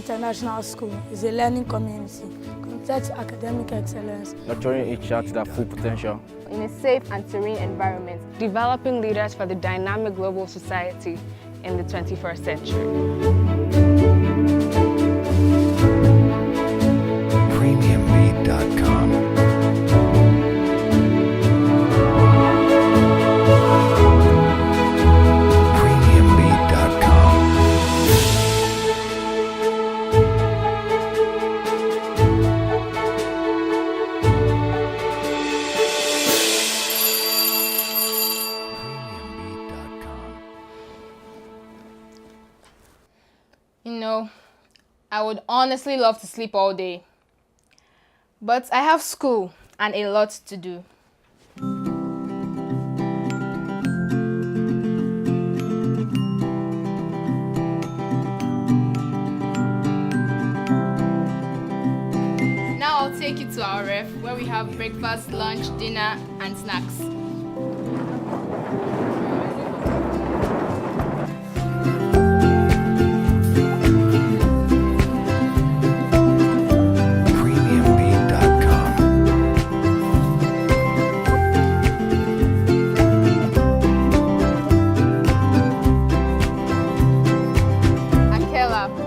International School is a learning community committed to academic excellence, nurturing each child to their full potential in a safe and serene environment, developing leaders for the dynamic global society in the 21st century. Premiumbeat.com. You know, I would honestly love to sleep all day, but I have school and a lot to do. Now I'll take you to our ref where we have breakfast, lunch, dinner, and snacks.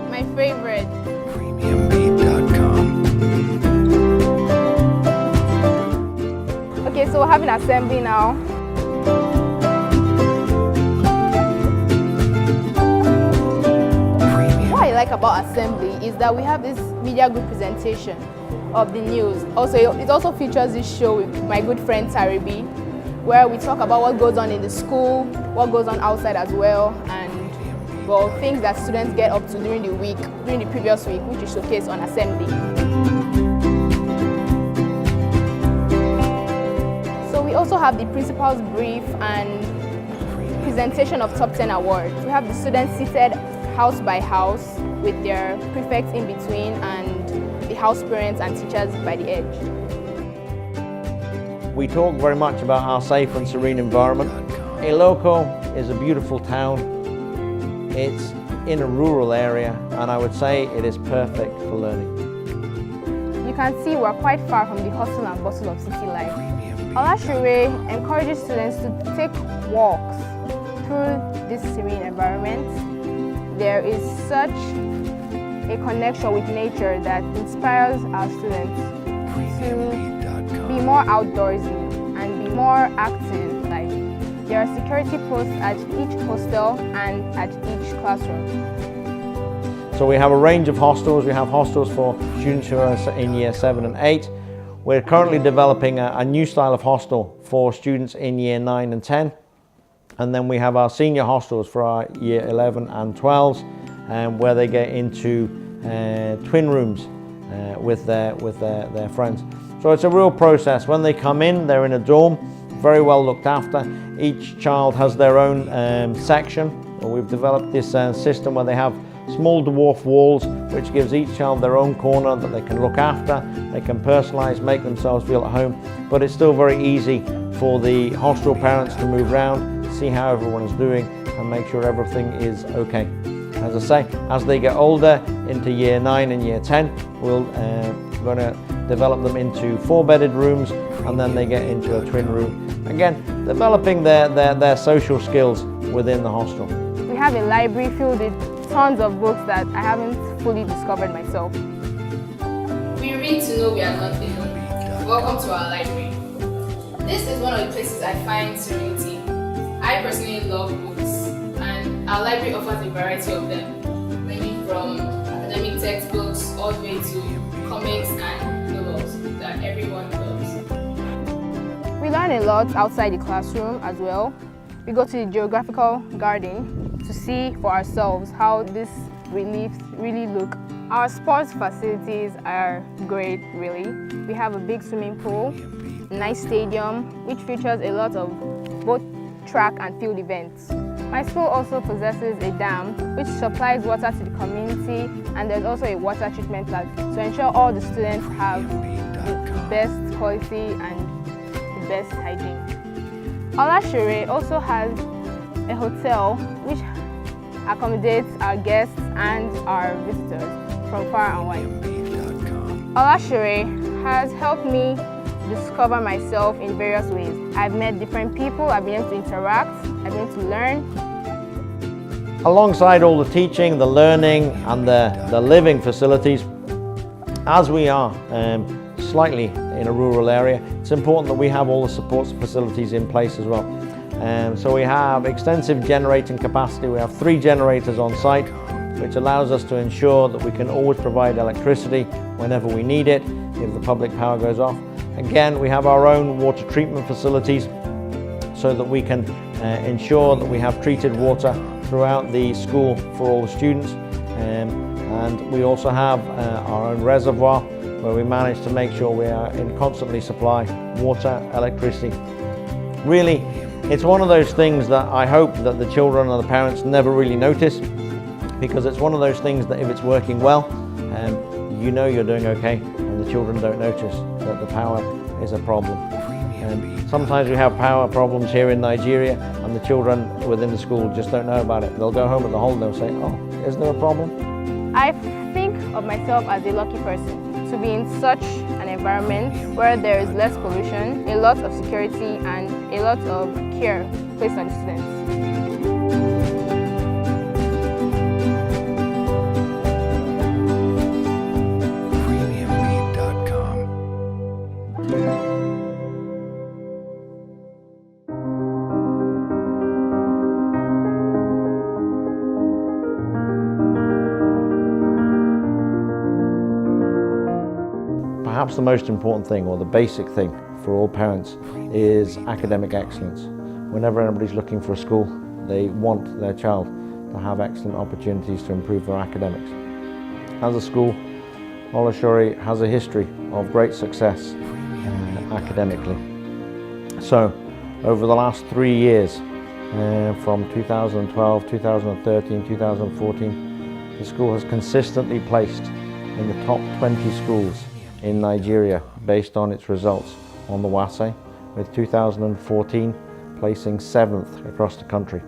My favorite. Premiumbeat.com. Okay, so we're having assembly now. What I like about assembly is that we have this media group presentation of the news. Also, it also features this show with my good friend Taribi, where we talk about what goes on in the school, what goes on outside as well, and well, things that students get up to during the previous week, which is showcased on assembly. So we also have the principal's brief and presentation of top 10 awards. We have the students seated house by house with their prefects in between and the house parents and teachers by the edge. We talk very much about our safe and serene environment. Olashore is a beautiful town. It's in a rural area, and I would say it is perfect for learning. You can see we're quite far from the hustle and bustle of city life. Olashore encourages students to take walks through this serene environment. There is such a connection with nature that inspires our students to be more outdoorsy and be more active. Like, there are security posts at each hostel and at each classroom. So we have a range of hostels. We have hostels for students who are in year 7 and 8. We're currently developing a new style of hostel for students in year 9 and 10. And then we have our senior hostels for our year 11 and 12s, where they get into twin rooms with their friends. So it's a real process. When they come in, they're in a dorm, very well looked after. Each child has their own section. We've developed this system where they have small dwarf walls, which gives each child their own corner that they can look after. They can personalize, make themselves feel at home, but it's still very easy for the hostel parents to move around, see how everyone's doing, and make sure everything is okay. As I say, as they get older into year 9 and year 10, we're going to develop them into 4-bedded rooms, and then they get into a twin room. Again, developing their social skills within the hostel. We have a library filled with tons of books that I haven't fully discovered myself. We read to know we are not alone. Welcome to our library. This is one of the places I find serenity. I personally love books, and our library offers a variety of them, ranging from academic textbooks all the way to comics and novels that everyone loves. We learn a lot outside the classroom as well. We go to the geographical garden to see for ourselves how these reliefs really look. Our sports facilities are great, really. We have a big swimming pool, a nice stadium, which features a lot of both track and field events. My school also possesses a dam which supplies water to the community, and there's also a water treatment plant to ensure all the students have the best quality and the best hygiene. Olashore also has a hotel which accommodates our guests and our visitors. from far and wide. Olashore has helped me discover myself in various ways. I've met different people, I've been able to interact, I've been able to learn. Alongside all the teaching, the learning and the living facilities, as we are slightly in a rural area, it's important that we have all the support facilities in place as well. So we have extensive generating capacity. We have 3 generators on site, which allows us to ensure that we can always provide electricity whenever we need it if the public power goes off. Again, we have our own water treatment facilities so that we can ensure that we have treated water throughout the school for all the students. And we also have our own reservoir where we manage to make sure we are in constantly supply water, electricity. Really, it's one of those things that I hope that the children and the parents never really notice, because it's one of those things that if it's working well, you know you're doing okay, and the children don't notice that the power is a problem. Sometimes we have power problems here in Nigeria and the children within the school just don't know about it. They'll go home at the holiday and say, oh, is there a problem? I think of myself as a lucky person to be in such an environment where there is less pollution, a lot of security and a lot of care placed on the students. Perhaps the most important thing, or the basic thing for all parents, is academic excellence. Whenever anybody's looking for a school, they want their child to have excellent opportunities to improve their academics. As a school, Olashore has a history of great success academically. So, over the last 3 years, from 2012, 2013, 2014, the school has consistently placed in the top 20 schools in Nigeria based on its results on the WASE, with 2014 placing 7th across the country.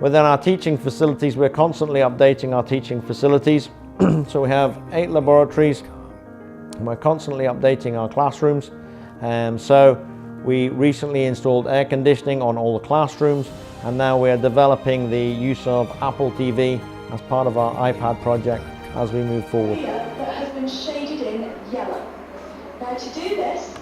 Within our teaching facilities, we're constantly updating our teaching facilities. So we have 8 laboratories, and we're constantly updating our classrooms. So we recently installed air conditioning on all the classrooms, and now we're developing the use of Apple TV as part of our iPad project as we move forward. That has been shaded in yellow. Now to do this,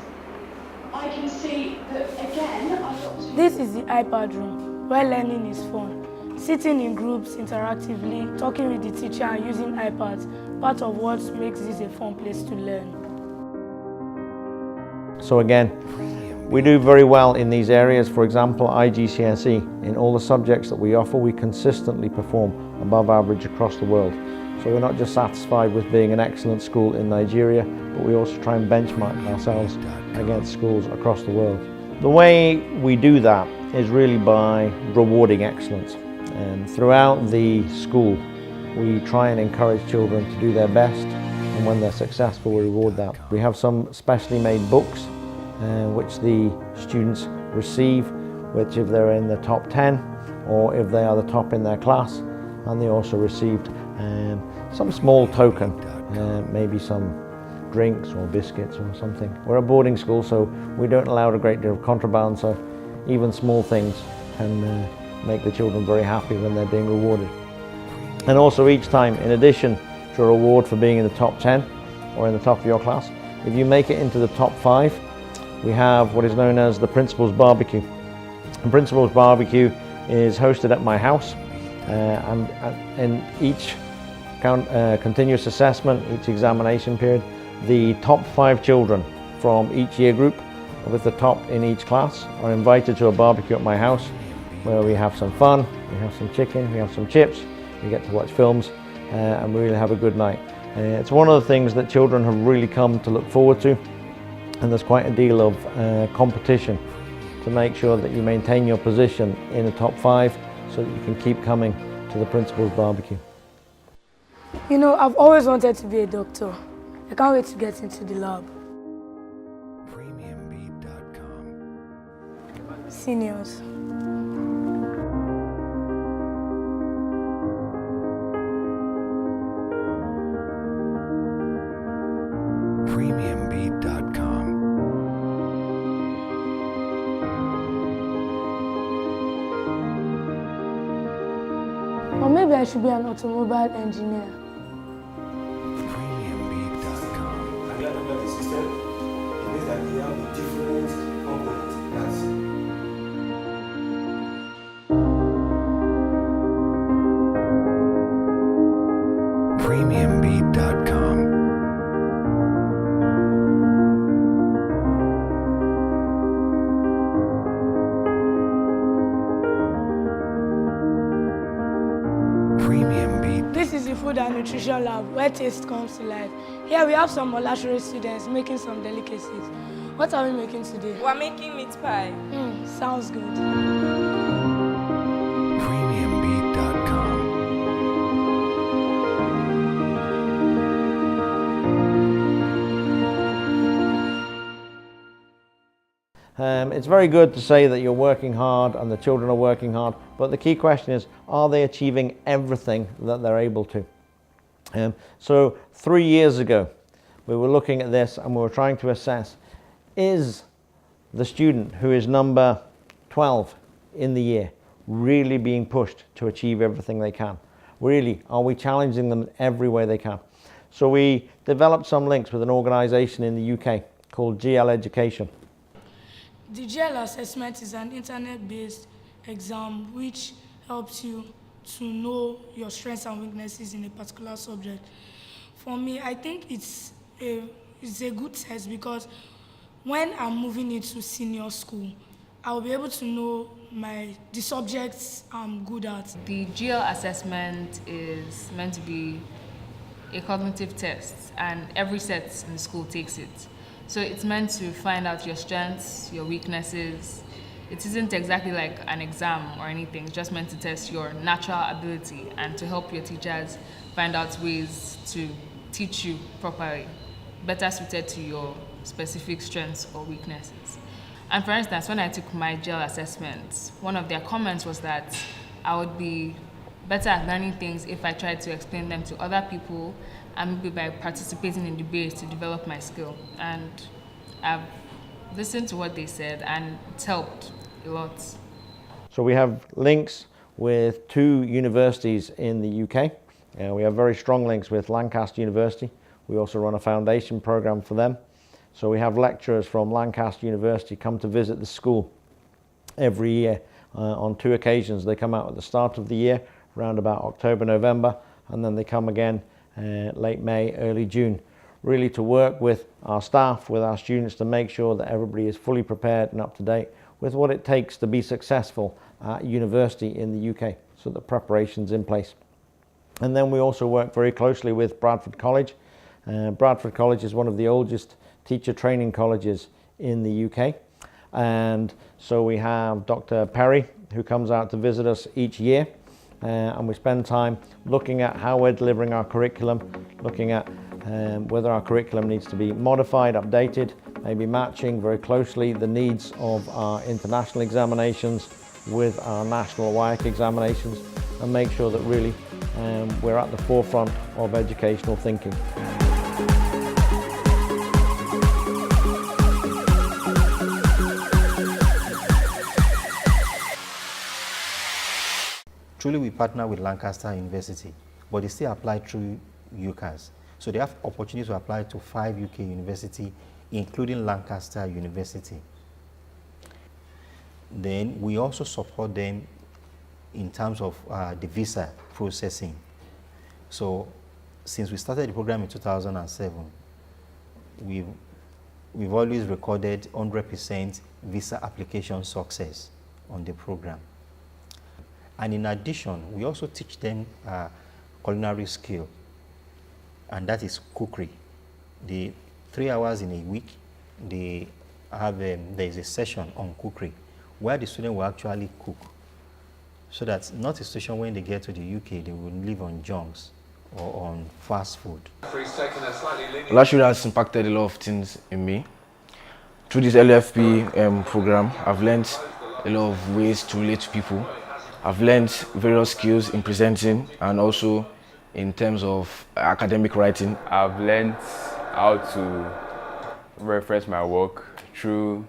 I can see that again, I've got to... This is the iPad room, where learning is fun. Sitting in groups interactively, talking with the teacher and using iPads, part of what makes this a fun place to learn. So again, we do very well in these areas. For example, IGCSE, in all the subjects that we offer, we consistently perform above average across the world. So we're not just satisfied with being an excellent school in Nigeria, but we also try and benchmark ourselves against schools across the world. The way we do that is really by rewarding excellence. And throughout the school, we try and encourage children to do their best, and when they're successful, we reward that. We have some specially made books which the students receive, which if they're in the top 10 or if they are the top in their class, and they also received some small token, maybe some drinks or biscuits or something. We're a boarding school, so we don't allow a great deal of contraband, so even small things can make the children very happy when they're being rewarded. And also each time, in addition to a reward for being in the top 10 or in the top of your class, if you make it into the top 5, we have what is known as the Principal's Barbecue. The Principal's Barbecue is hosted at my house, and in each continuous assessment, each examination period, the top 5 children from each year group with the top in each class are invited to a barbecue at my house, where we have some fun, we have some chicken, we have some chips, we get to watch films, and we really have a good night. It's one of the things that children have really come to look forward to, and there's quite a deal of competition to make sure that you maintain your position in the top 5 so that you can keep coming to the Principal's Barbecue. You know, I've always wanted to be a doctor. I can't wait to get into the lab. Seniors. maybe I should be an automobile engineer. Premiumbeat.com. And you have the system, it means that you have the different components. That's Premiumbeat.com. Premiumbeat. This is the Food and Nutrition Lab, where taste comes to life. Here we have some Olashore students making some delicacies. What are we making today? We're making meat pie. Sounds good. Premiumbeat.com. It's very good to say that you're working hard and the children are working hard, but the key question is, are they achieving everything that they're able to? So 3 years ago, we were looking at this and we were trying to assess, is the student who is number 12 in the year really being pushed to achieve everything they can? Really, are we challenging them every way they can? So we developed some links with an organisation in the UK called GL Education. The GL assessment is an internet-based exam which helps you to know your strengths and weaknesses in a particular subject. For me, I think it's a good test because when I'm moving into senior school, I'll be able to know the subjects I'm good at. The GL assessment is meant to be a cognitive test, and every set in school takes it. So it's meant to find out your strengths, your weaknesses. It isn't exactly like an exam or anything. It's just meant to test your natural ability and to help your teachers find out ways to teach you properly, better suited to your specific strengths or weaknesses. And for instance, when I took my GL assessment, one of their comments was that I would be better at learning things if I tried to explain them to other people, and maybe by participating in debates to develop my skill. And I've listened to what they said and it's helped a lot. So we have links with 2 universities in the UK. We have very strong links with Lancaster University. We also run a foundation program for them. So we have lecturers from Lancaster University come to visit the school every year. On 2 occasions they come out at the start of the year, around about October, November, and then they come again late May, early June, really to work with our staff, with our students, to make sure that everybody is fully prepared and up to date with what it takes to be successful at university in the UK, so the preparation's in place. And then we also work very closely with Bradford College. Bradford College is one of the oldest teacher training colleges in the UK. And so we have Dr. Perry, who comes out to visit us each year. And we spend time looking at how we're delivering our curriculum, looking at whether our curriculum needs to be modified, updated, maybe matching very closely the needs of our international examinations with our national WIAC examinations, and make sure that really we're at the forefront of educational thinking. Truly, we partner with Lancaster University, but they still apply through UCAS. So they have opportunity to apply to 5 UK universities, including Lancaster University. Then we also support them in terms of the visa processing. So since we started the program in 2007, we've always recorded 100% visa application success on the program. And in addition, we also teach them culinary skill, and that is cookery. The 3 hours in a week, they have there is a session on cookery where the student will actually cook, so that's not a situation when they get to the UK they will live on junks or on fast food. Olashore has impacted a lot of things in me. Through this LFP program, I've learned a lot of ways to relate to people. I've learned various skills in presenting and also in terms of academic writing. I've learned how to reference my work through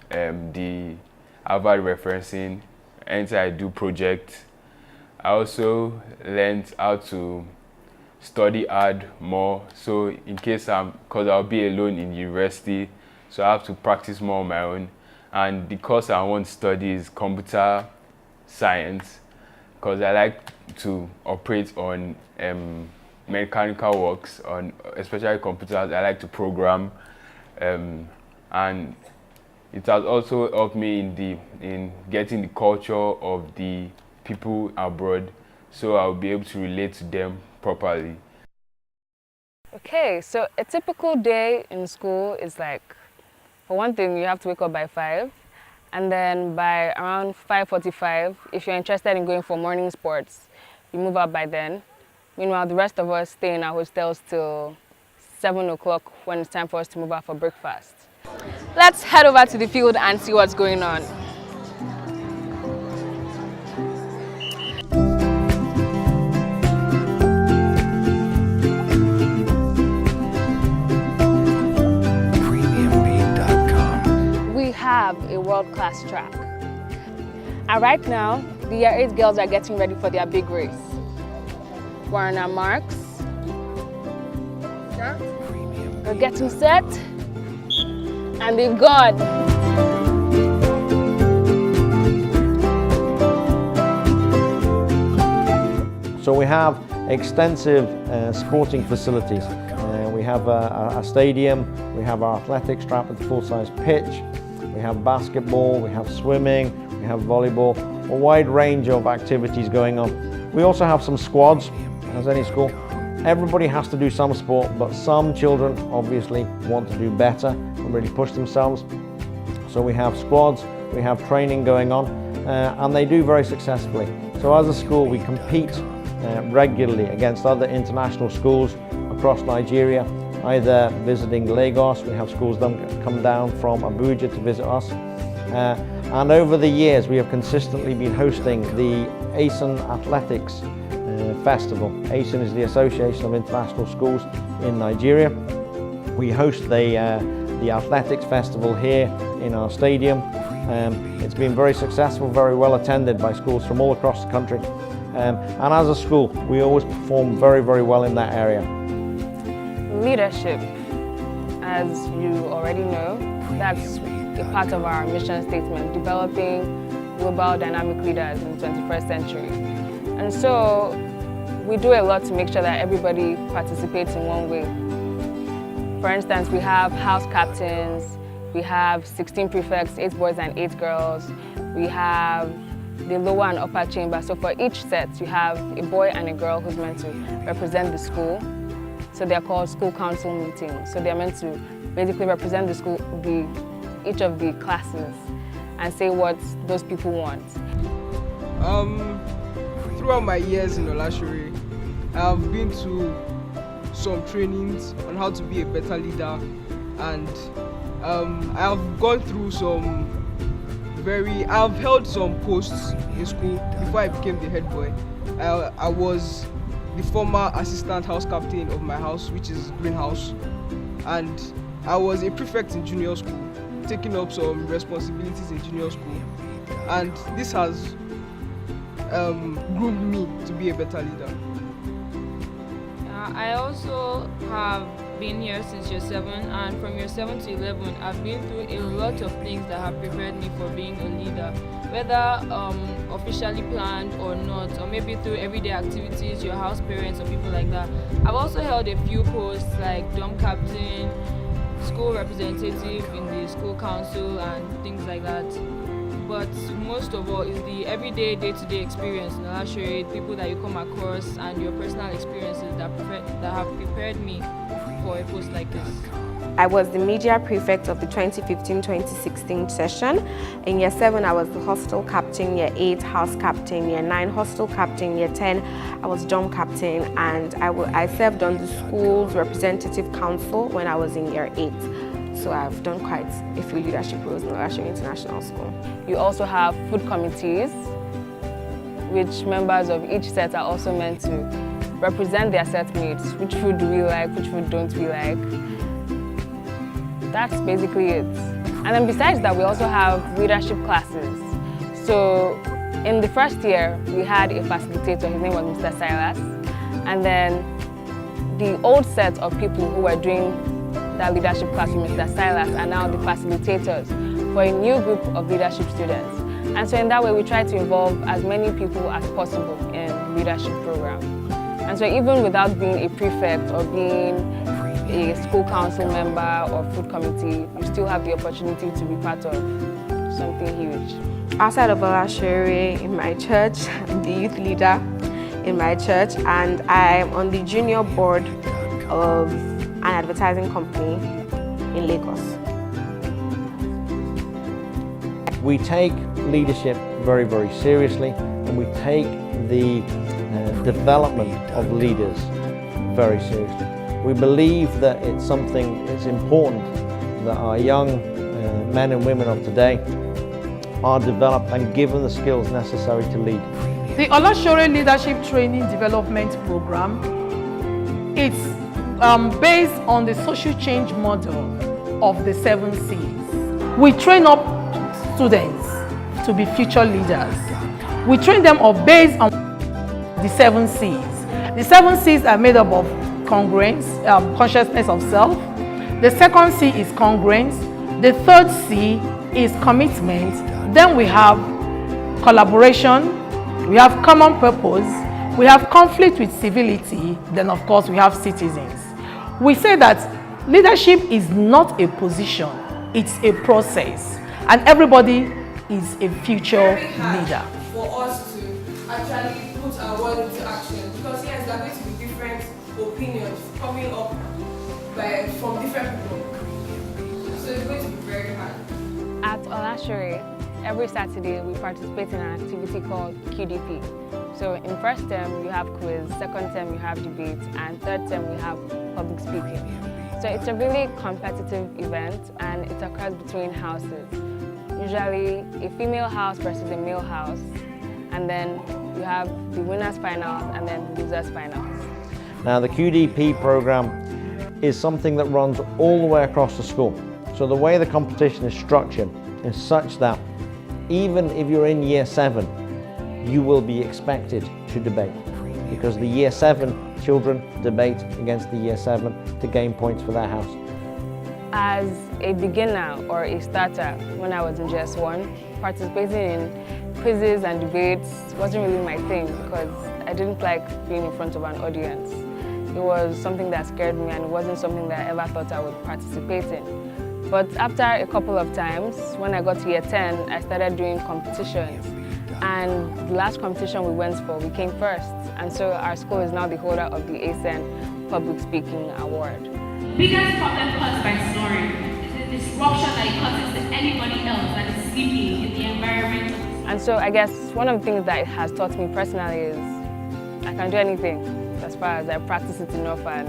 the Harvard referencing. Anytime I do project, I also learned how to study hard more. So in case because I'll be alone in university, so I have to practice more on my own. And the course I want to study is computer science, because I like to operate on mechanical works, on especially computers. I like to program, and it has also helped me in getting the culture of the people abroad, so I'll be able to relate to them properly. Okay, so a typical day in school is like, for one thing, you have to wake up by 5, and then by around 5:45, if you're interested in going for morning sports, you move out by then. Meanwhile, the rest of us stay in our hostels till 7 o'clock when it's time for us to move out for breakfast. Let's head over to the field and see what's going on. We have a world-class track. And right now, the Year 8 girls are getting ready for their big race. We're on our marks. We're getting set. And they've gone. So we have extensive sporting facilities. We have a stadium, we have our athletics track with a full-size pitch, we have basketball, we have swimming, we have volleyball, a wide range of activities going on. We also have some squads, as any school. Everybody has to do some sport, but some children obviously want to do better and really push themselves. So we have squads, we have training going on, and they do very successfully. So as a school, we compete regularly against other international schools across Nigeria, either visiting Lagos. We have schools that come down from Abuja to visit us. And over the years, we have consistently been hosting the ASIN Athletics Festival. ASIN is the Association of International Schools in Nigeria. We host the Athletics Festival here in our stadium. It's been very successful, very well attended by schools from all across the country. And as a school, we always perform very, very well in that area. Leadership, as you already know, that's a part of our mission statement, developing global dynamic leaders in the 21st century. And so we do a lot to make sure that everybody participates in one way. For instance, we have house captains, we have 16 prefects, 8 boys and 8 girls. We have the lower and upper chamber. So for each set, you have a boy and a girl who's meant to represent the school. So they're called school council meetings. So they're meant to basically represent the school, each of the classes, and say what those people want. Throughout my years in Olashore, I've been to some trainings on how to be a better leader, and I've gone through I've held some posts in school before I became the head boy. I was the former assistant house captain of my house, which is Greenhouse, and I was a prefect in junior school, taking up some responsibilities in junior school, and this has groomed me to be a better leader. I also have been here since year 7, and from year 7 to 11 I've been through a lot of things that have prepared me for being a leader, whether officially planned or not, or maybe through everyday activities, your house parents or people like that. I've also held a few posts like dorm captain, school representative in the school council and things like that. But most of all is the everyday, day-to-day experience in Olashore, people that you come across, and your personal experiences that have prepared me for a post like this. I was the media prefect of the 2015-2016 session. In year 7, I was the hostel captain, year 8, house captain, year 9, hostel captain, year 10, I was dorm captain, and I served on the school's representative council when I was in year 8. So I've done quite a few leadership roles in Olashore International School. You also have food committees, which members of each set are also meant to represent their set mates. Which food do we like, which food don't we like? That's basically it. And then besides that, we also have leadership classes. So In the first year, we had a facilitator, his name was Mr. Silas, and then the old set of people who were doing that leadership class with Mr. Silas are now the facilitators for a new group of leadership students. And so in that way, we try to involve as many people as possible in the leadership program. And so even without being a prefect or being a school council member or food committee, you still have the opportunity to be part of something huge. Outside of Olashore, in my church, I'm the youth leader in my church, and I'm on the junior board of an advertising company in Lagos. We take leadership very, very seriously, and we take the development of leaders very seriously. We believe that it's something that's important that our young men and women of today are developed and given the skills necessary to lead. The Olashore Leadership Training Development Program is based on the social change model of the 7 C's. We train up students to be future leaders. We train them up based on the 7 C's. The 7 C's are made up of congruence, consciousness of self. The second C is congruence. The third C is commitment. Then we have collaboration. We have common purpose. We have conflict with civility. Then of course we have citizens. We say that leadership is not a position, it's a process. And everybody is a future leader. For us to actually put our word into action, because yes, there are going to be different opinions coming up from different people. So it's going to be very hard. At Olashore, every Saturday we participate in an activity called QDP. So in first term you have quiz, second term you have debate, and third term we have public speaking. So it's a really competitive event and it occurs between houses. Usually a female house versus a male house, and then you have the winners finals and then losers finals. Now the QDP program is something that runs all the way across the school. So the way the competition is structured is such that even if you're in year 7, you will be expected to debate, because the year 7 children debate against the year 7 to gain points for their house. As a beginner or a starter, when I was in GS1, participating in quizzes and debates wasn't really my thing because I didn't like being in front of an audience. It was something that scared me and it wasn't something that I ever thought I would participate in. But after a couple of times, when I got to year 10, I started doing competitions. And the last competition we went for, we came first. And so our school is now the holder of the ASEN Public Speaking Award. Biggest problem caused by snoring is the disruption that it causes to anybody else that is sleeping in the environment. And so I guess one of the things that it has taught me personally is I can do anything as far as I practice it enough and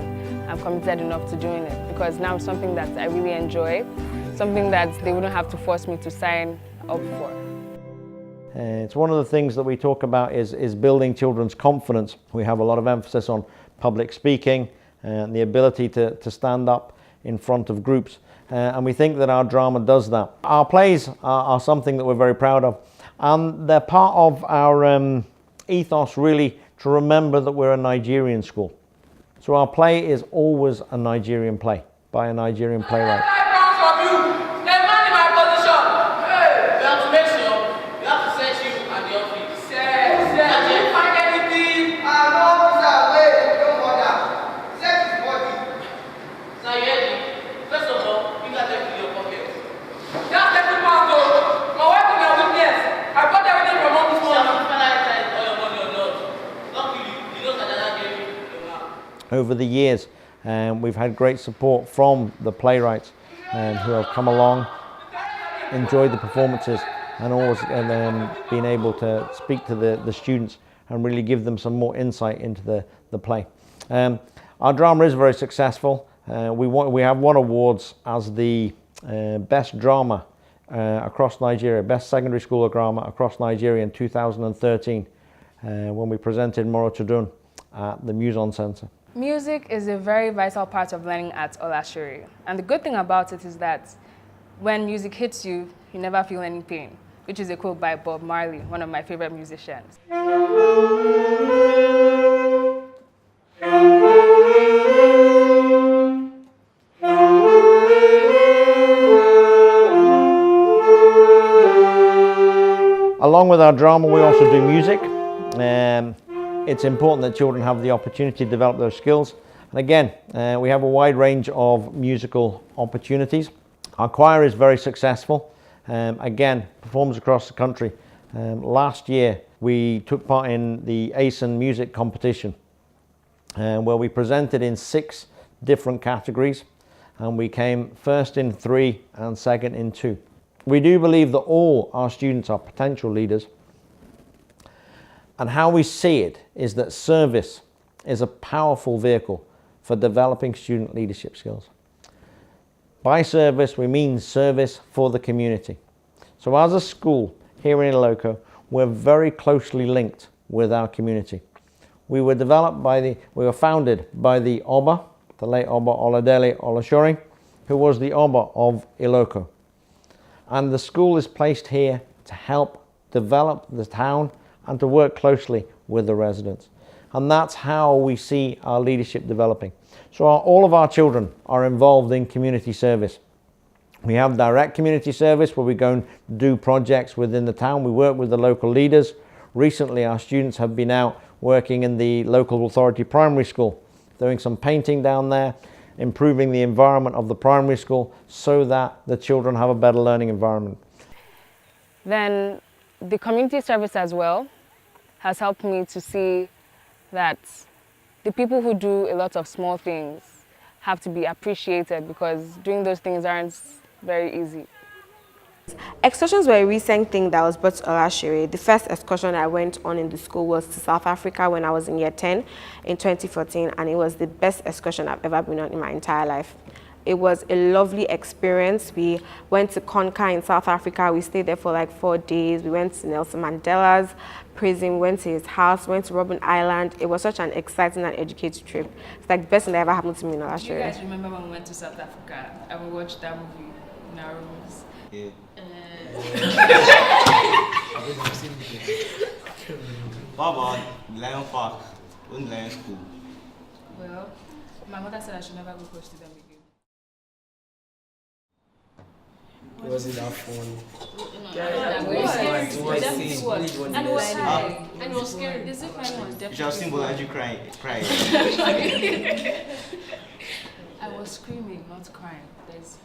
I'm committed enough to doing it, because now it's something that I really enjoy, something that they wouldn't have to force me to sign up for. It's one of the things that we talk about is building children's confidence. We have a lot of emphasis on public speaking and the ability to stand up in front of groups. And we think that our drama does that. Our plays are something that we're very proud of. And they're part of our ethos, really, to remember that we're a Nigerian school. So our play is always a Nigerian play by a Nigerian playwright. Over the years, we've had great support from the playwrights who have come along, enjoyed the performances, and always been able to speak to the students and really give them some more insight into the play. Our drama is very successful. We have won awards as the best drama across Nigeria, best secondary school of drama across Nigeria in 2013 when we presented Moro Tudun at the Muson Center. Music is a very vital part of learning at Olashore. And the good thing about it is that when music hits you, you never feel any pain. which is a quote by Bob Marley, one of my favorite musicians. Along with our drama, we also do music. It's important that children have the opportunity to develop those skills. And again, we have a wide range of musical opportunities. Our choir is very successful. Again, performs across the country. Last year, we took part in the ASIN music competition, where we presented in 6 different categories, and we came first in 3 and second in 2. We do believe that all our students are potential leaders, and how we see it is that service is a powerful vehicle for developing student leadership skills. By service, we mean service for the community. So as a school here in Iloko, we're very closely linked with our community. We were founded by the Oba, the late Oba Oladele Olashore, who was the Oba of Iloko. And the school is placed here to help develop the town and to work closely with the residents. And that's how we see our leadership developing. So all of our children are involved in community service. We have direct community service where we go and do projects within the town. We work with the local leaders. Recently, our students have been out working in the local authority primary school, doing some painting down there, improving the environment of the primary school so that the children have a better learning environment. Then the community service as well has helped me to see that the people who do a lot of small things have to be appreciated, because doing those things aren't very easy. Excursions were a recent thing that was brought to Olashore. The first excursion I went on in the school was to South Africa when I was in year 10 in 2014, and it was the best excursion I've ever been on in my entire life. It was a lovely experience. We went to Konka in South Africa. We stayed there for like 4 days. We went to Nelson Mandela's prison, went to his house, went to Robben Island. It was such an exciting and educative trip. It's like the best thing that ever happened to me in Olashore. Do you guys remember when we went to South Africa and we watched that movie in our rooms? Yeah. What about Lion Park? When Lion School? Well, my mother said I should never go close to them again. Wasn't that fun? And it was sad. And it was scary. You should have seen Bolaji crying. I was screaming, not crying. There's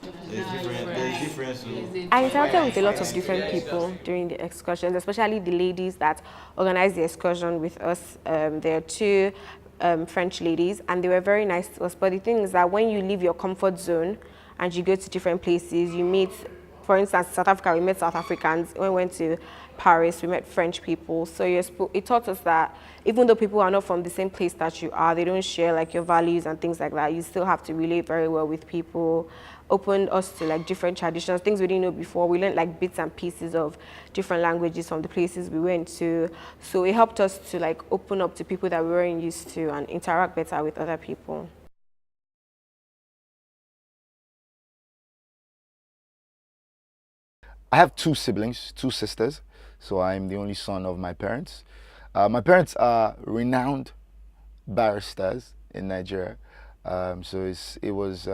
difference. I interacted with a lot of different people during the excursions, especially the ladies that organized the excursion with us. There are 2 French ladies, and they were very nice to us. But the thing is that when you leave your comfort zone and you go to different places, you meet, for instance, South Africa, we met South Africans. When we went to Paris, we met French people. So it taught us that even though people are not from the same place that you are, they don't share like your values and things like that, you still have to relate very well with people. Opened us to like different traditions, things we didn't know before. We learned like bits and pieces of different languages from the places we went to. So it helped us to like open up to people that we weren't used to and interact better with other people. I have 2 siblings, 2 sisters, so I'm the only son of my parents. My parents are renowned barristers in Nigeria, so it was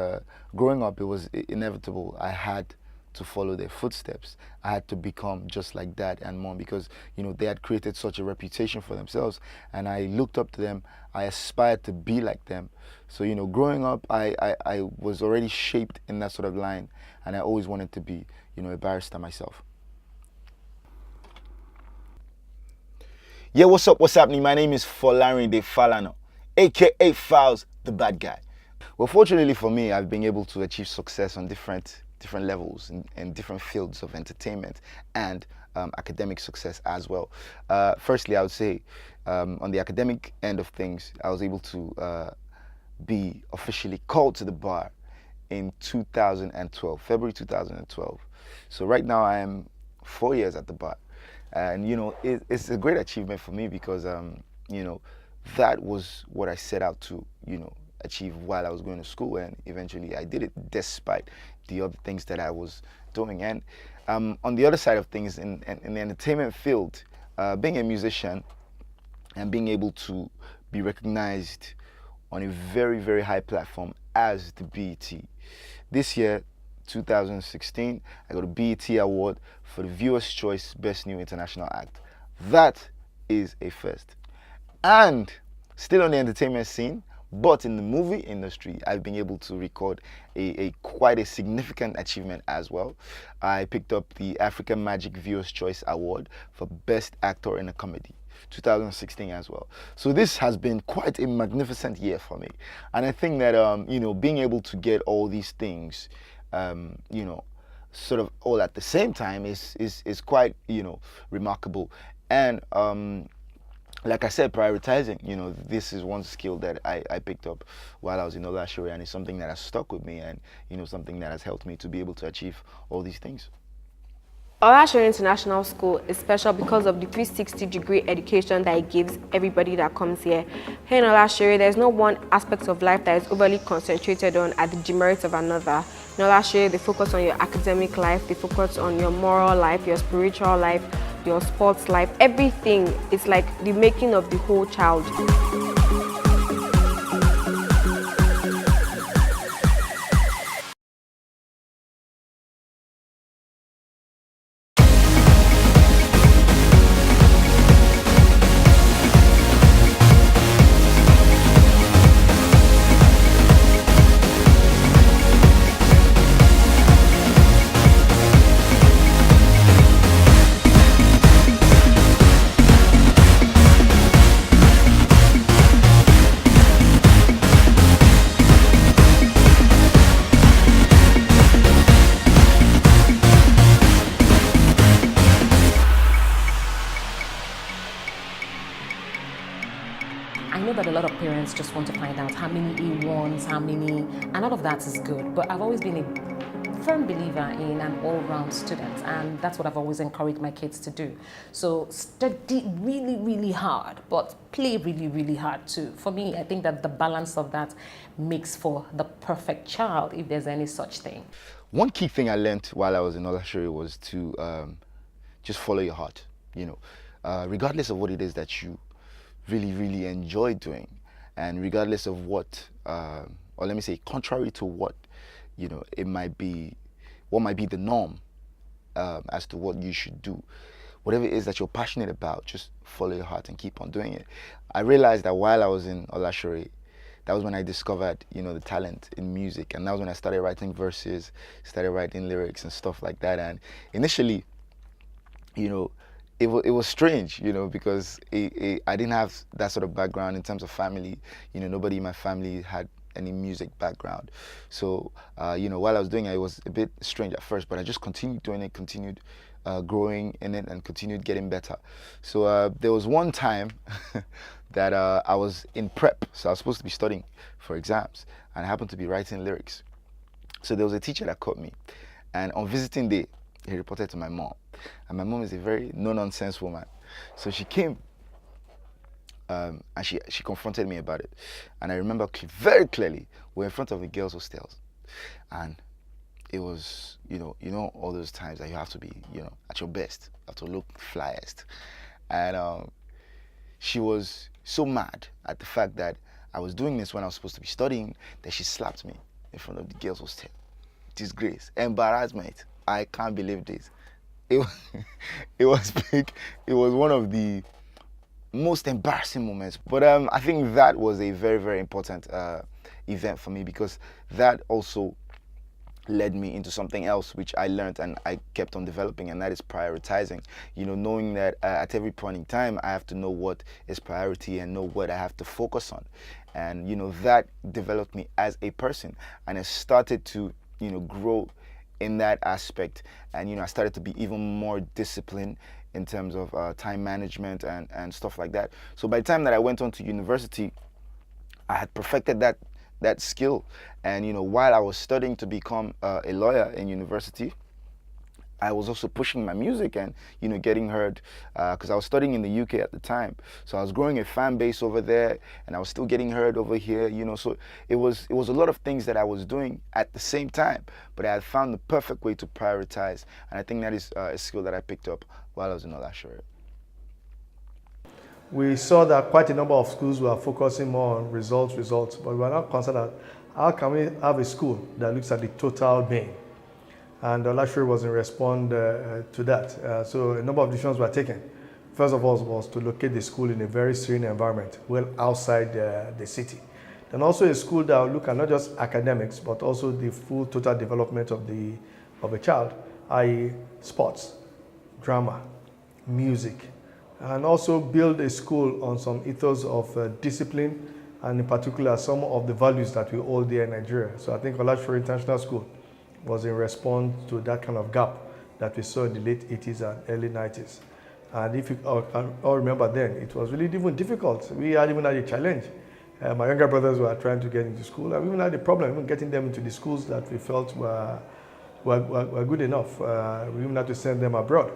growing up, it was inevitable. I had to follow their footsteps. I had to become just like dad and mom, because they had created such a reputation for themselves, and I looked up to them. I aspired to be like them. So growing up, I was already shaped in that sort of line, and I always wanted to be a barrister myself. Yeah, what's up, what's happening? My name is Folarin De Falano, aka Files, the bad guy. Well, fortunately for me, I've been able to achieve success on different levels in different fields of entertainment and academic success as well. Firstly, I would say on the academic end of things, I was able to be officially called to the bar in 2012, February 2012. So right now I am 4 years at the bar, and it's a great achievement for me because that was what I set out to achieve while I was going to school, and eventually I did it despite the other things that I was doing. And On the other side of things, in the entertainment field, being a musician and being able to be recognized on a very, very high platform as the BET. This year, 2016, I got a BET award for the Viewer's Choice Best New International Act. That is a first. And still on the entertainment scene, but in the movie industry, I've been able to record a quite a significant achievement as well. I picked up the African Magic Viewers Choice Award for Best Actor in a Comedy, 2016 as well. So this has been quite a magnificent year for me. And I think that, being able to get all these things, sort of all at the same time is quite, remarkable. And like I said, prioritizing, this is one skill that I picked up while I was in Olashore, and it's something that has stuck with me and, something that has helped me to be able to achieve all these things. Olashore International School is special because of the 360-degree education that it gives everybody that comes here. Here in Olashore, there's no one aspect of life that is overly concentrated on at the demerit of another. In Olashore, they focus on your academic life, they focus on your moral life, your spiritual life, your sports life, everything. It's like the making of the whole child. I know that a lot of parents just want to find out how many A1s, and all of that is good. But I've always been a firm believer in an all-round student, and that's what I've always encouraged my kids to do. So study really, really hard, but play really, really hard too. For me, I think that the balance of that makes for the perfect child, if there's any such thing. One key thing I learned while I was in Olashore was to just follow your heart, regardless of what it is that you really, really enjoy doing, and regardless of what, or let me say, contrary to what, it might be, what might be the norm as to what you should do. Whatever it is that you're passionate about, just follow your heart and keep on doing it. I realized that while I was in Olashore, that was when I discovered, the talent in music, and that was when I started writing verses, started writing lyrics and stuff like that. And initially, it was strange, because I didn't have that sort of background in terms of family. Nobody in my family had any music background. So, while I was doing it, it was a bit strange at first, but I just continued doing it, continued growing in it, and continued getting better. So there was one time that I was in prep, so I was supposed to be studying for exams, and I happened to be writing lyrics. So there was a teacher that caught me, and on visiting day, he reported to my mom. And my mom is a very no-nonsense woman. So she came and she confronted me about it. And I remember very clearly, we were in front of the girls' hostels. And it was, all those times that you have to be, at your best, you have to look flyest. And she was so mad at the fact that I was doing this when I was supposed to be studying, that she slapped me in front of the girls' hostel. Disgrace, embarrassment. I can't believe this. It was big. It was one of the most embarrassing moments. But I think that was a very, very important event for me, because that also led me into something else which I learned and I kept on developing, and that is prioritizing. Knowing that at every point in time I have to know what is priority and know what I have to focus on. And that developed me as a person, and I started to grow in that aspect. And I started to be even more disciplined in terms of time management and stuff like that. So by the time that I went on to university, I had perfected that skill. And while I was studying to become a lawyer in university, I was also pushing my music and, you know, getting heard, because I was studying in the UK at the time. So I was growing a fan base over there, and I was still getting heard over here, you know. So it was a lot of things that I was doing at the same time, but I had found the perfect way to prioritize, and I think that is a skill that I picked up while I was in Olashore. We saw that quite a number of schools were focusing more on results, but we are not concerned that how can we have a school that looks at the total being? And Olashore was in response to that. So a number of decisions were taken. First of all was to locate the school in a very serene environment, well outside the city. Then also a school that will look at not just academics, but also the full total development of a child, i.e. sports, drama, music, and also build a school on some ethos of discipline, and in particular some of the values that we hold there in Nigeria. So I think Olashore International School was in response to that kind of gap that we saw in the late 80s and early 90s. And if you all remember then, it was really even difficult. We had even had a challenge. My younger brothers were trying to get into school, and we even had a problem even getting them into the schools that we felt were good enough. We even had to send them abroad.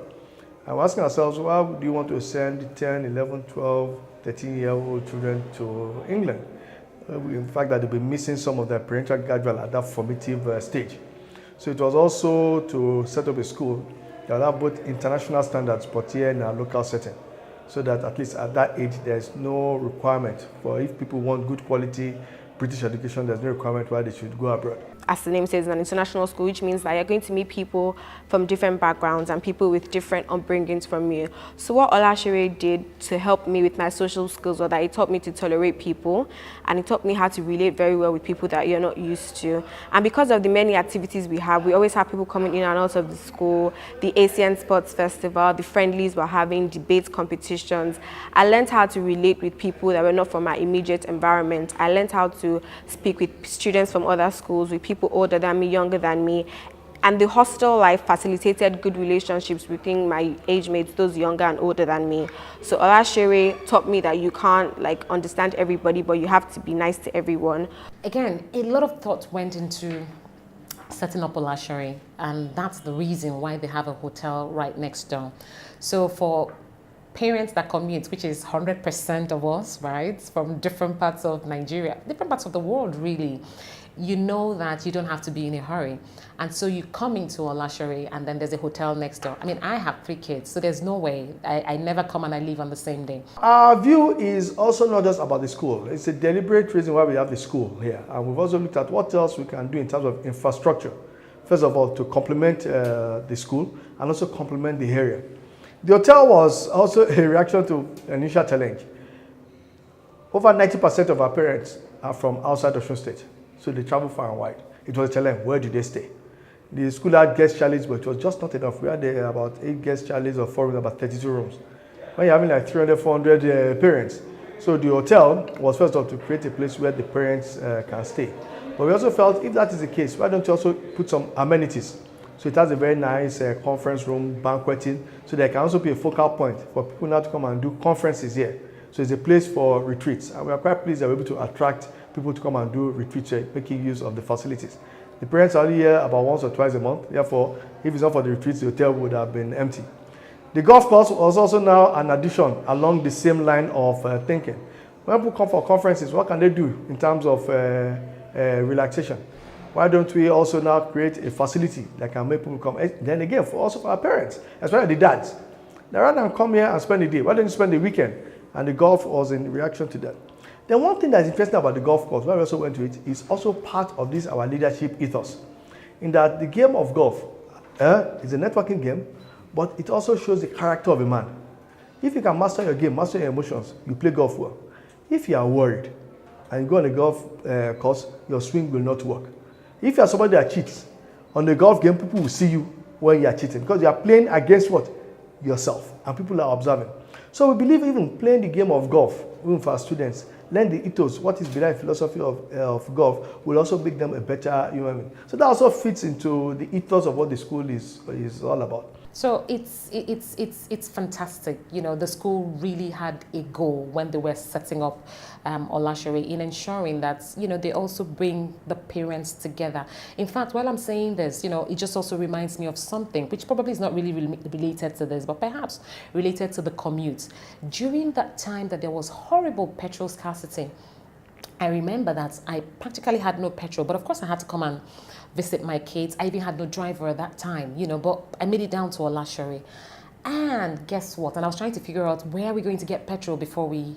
And we're asking ourselves, why do you want to send 10, 11, 12, 13-year-old children to England? In fact, that they'll be missing some of their parental guardian at that formative stage. So it was also to set up a school that have both international standards, but here in our local setting, so that at least at that age, there's no requirement for, if people want good quality British education, there's no requirement why they should go abroad. As the name says, it's an international school, which means that you're going to meet people from different backgrounds and people with different upbringings from you. So what Olashore did to help me with my social skills was that it taught me to tolerate people, and it taught me how to relate very well with people that you're not used to. And because of the many activities we always have people coming in and out of the school, the Asian Sports Festival, the friendlies we're having, debate competitions. I learned how to relate with people that were not from my immediate environment. I learned how to speak with students from other schools, with people older than me, younger than me. And the hostel life facilitated good relationships between my age mates, those younger and older than me. So Olashore taught me that you can't understand everybody, but you have to be nice to everyone. Again, a lot of thought went into setting up Olashore, and that's the reason why they have a hotel right next door. So for parents that commute, which is 100% of us, right, from different parts of Nigeria, different parts of the world, really, you know that you don't have to be in a hurry. And so you come into Olashore and then there's a hotel next door. I mean, I have 3 kids, so there's no way. I never come and I leave on the same day. Our view is also not just about the school. It's a deliberate reason why we have the school here. And we've also looked at what else we can do in terms of infrastructure. First of all, to complement the school and also complement the area. The hotel was also a reaction to an initial challenge. Over 90% of our parents are from outside Osun State, so they travel far and wide. It was a challenge. Where do they stay? The school had guest chalets, but it was just not enough. We had about 8 guest chalets or 4 rooms, about 32 rooms. When you're having like 300, 400 parents. So the hotel was first off to create a place where the parents can stay. But we also felt if that is the case, why don't you also put some amenities? So it has a very nice conference room, banqueting, so there can also be a focal point for people now to come and do conferences here. So it's a place for retreats, and we are quite pleased that we're able to attract people to come and do retreats here, making use of the facilities. The parents are only here about once or twice a month, therefore, if it's not for the retreats, the hotel would have been empty. The golf course was also now an addition along the same line of thinking. When people come for conferences, what can they do in terms of relaxation? Why don't we also now create a facility that can make people come? Then again, also for our parents, especially the dads. They rather than come here and spend the day, why don't you spend the weekend? And the golf was in reaction to that. Then one thing that's interesting about the golf course, why we also went to it, is also part of this, our leadership ethos. In that the game of golf is a networking game, but it also shows the character of a man. If you can master your game, master your emotions, you play golf well. If you are worried and you go on a golf course, your swing will not work. If you are somebody that cheats, on the golf game, people will see you when you are cheating because you are playing against what? Yourself, and people are observing. So we believe even playing the game of golf, even for our students, learn the ethos, what is behind philosophy of golf, will also make them a better human being. So that also fits into the ethos of what the school is all about. So it's fantastic. You know, the school really had a goal when they were setting up Olashore in ensuring that, you know, they also bring the parents together. In fact, while I'm saying this, you know, it just also reminds me of something which probably is not really related to this, but perhaps related to the commute. During that time that there was horrible petrol scarcity, I remember that I practically had no petrol, but of course I had to come and visit my kids. I even had no driver at that time, you know, but I made it down to Olashore. And guess what? And I was trying to figure out where are we going to get petrol before we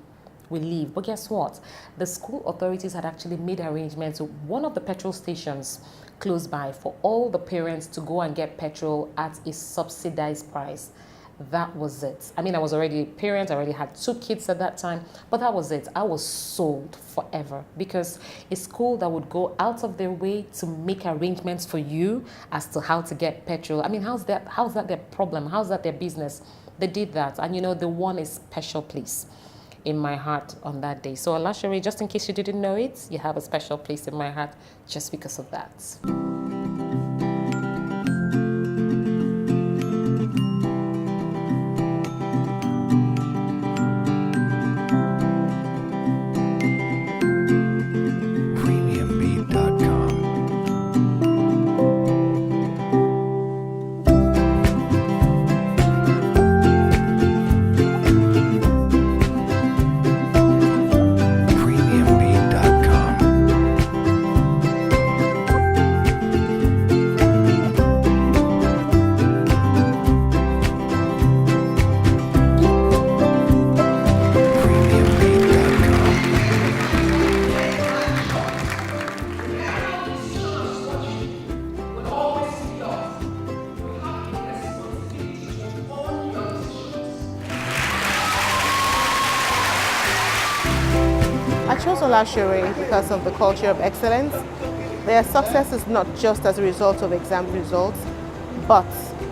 leave. But guess what? The school authorities had actually made arrangements with one of the petrol stations close by for all the parents to go and get petrol at a subsidized price. That was it. I mean, I was already a parent, I already had 2 kids at that time, but that was it. I was sold forever, because a school that would go out of their way to make arrangements for you as to how to get petrol. I mean, how's that their problem? How's that their business? They did that, and you know, they won a special place in my heart on that day. So Olashore, just in case you didn't know it, you have a special place in my heart just because of that. I chose Olashore because of the culture of excellence. Their success is not just as a result of exam results, but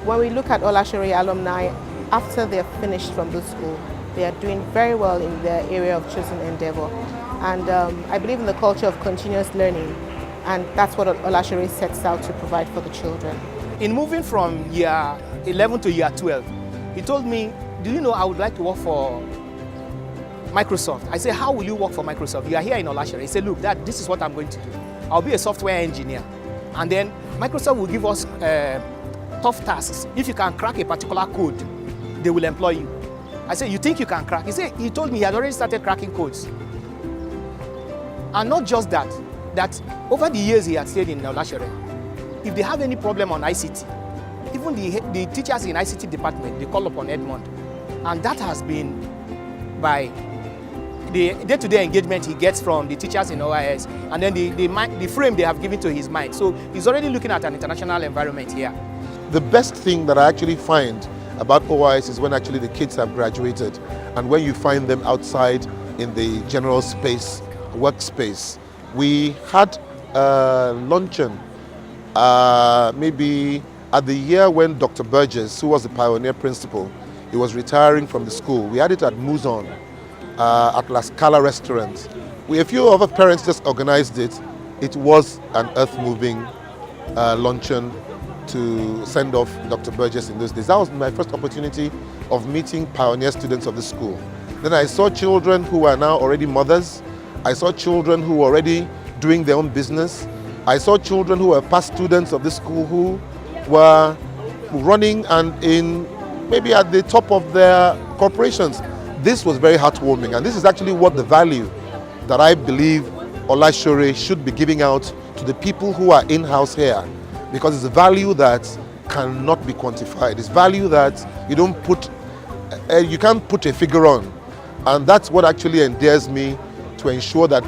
when we look at Olashore alumni, after they're finished from the school, they are doing very well in their area of chosen endeavor. And I believe in the culture of continuous learning, and that's what Olashore sets out to provide for the children. In moving from year 11 to year 12, he told me, do you know I would like to work for Microsoft? I said, how will you work for Microsoft? You are here in Olashore. He said, look, this is what I'm going to do. I'll be a software engineer. And then Microsoft will give us tough tasks. If you can crack a particular code, they will employ you. I said, you think you can crack? He told me he had already started cracking codes. And not just that, that over the years he had stayed in Olashore, if they have any problem on ICT, even the teachers in ICT department, they call upon Edmond. And that has been by the day-to-day engagement he gets from the teachers in OIS, and then the frame they have given to his mind. So he's already looking at an international environment here. The best thing that I actually find about OIS is when actually the kids have graduated and when you find them outside in the general space, workspace. We had a luncheon maybe at the year when Dr. Burgess, who was the pioneer principal, he was retiring from the school. We had it at Muzon, at La Scala restaurant. A few other parents just organized it. It was an earth-moving luncheon to send off Dr. Burgess in those days. That was my first opportunity of meeting pioneer students of the school. Then I saw children who are now already mothers. I saw children who were already doing their own business. I saw children who were past students of the school who were running and maybe at the top of their corporations. This was very heartwarming, and this is actually what the value that I believe Olashore should be giving out to the people who are in-house here, because it's a value that cannot be quantified. It's value that you can't put a figure on, and that's what actually endears me to ensure that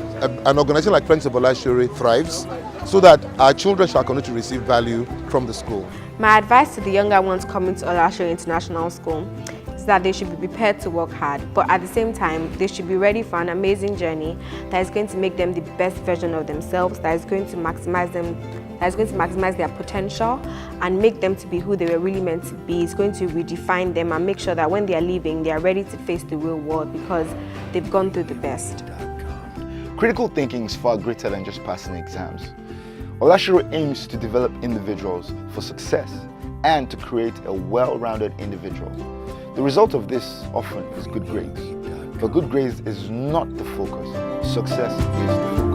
an organization like Friends of Olashore thrives, so that our children shall continue to receive value from the school. My advice to the younger ones coming to Olashore International School is that they should be prepared to work hard, but at the same time, they should be ready for an amazing journey that is going to make them the best version of themselves, that is going to maximize their potential and make them to be who they were really meant to be. It's going to redefine them and make sure that when they are leaving, they are ready to face the real world because they've gone through the best. Critical thinking is far greater than just passing exams. Olashore aims to develop individuals for success and to create a well-rounded individual. The result of this often is good grades. But good grades is not the focus. Success is the focus.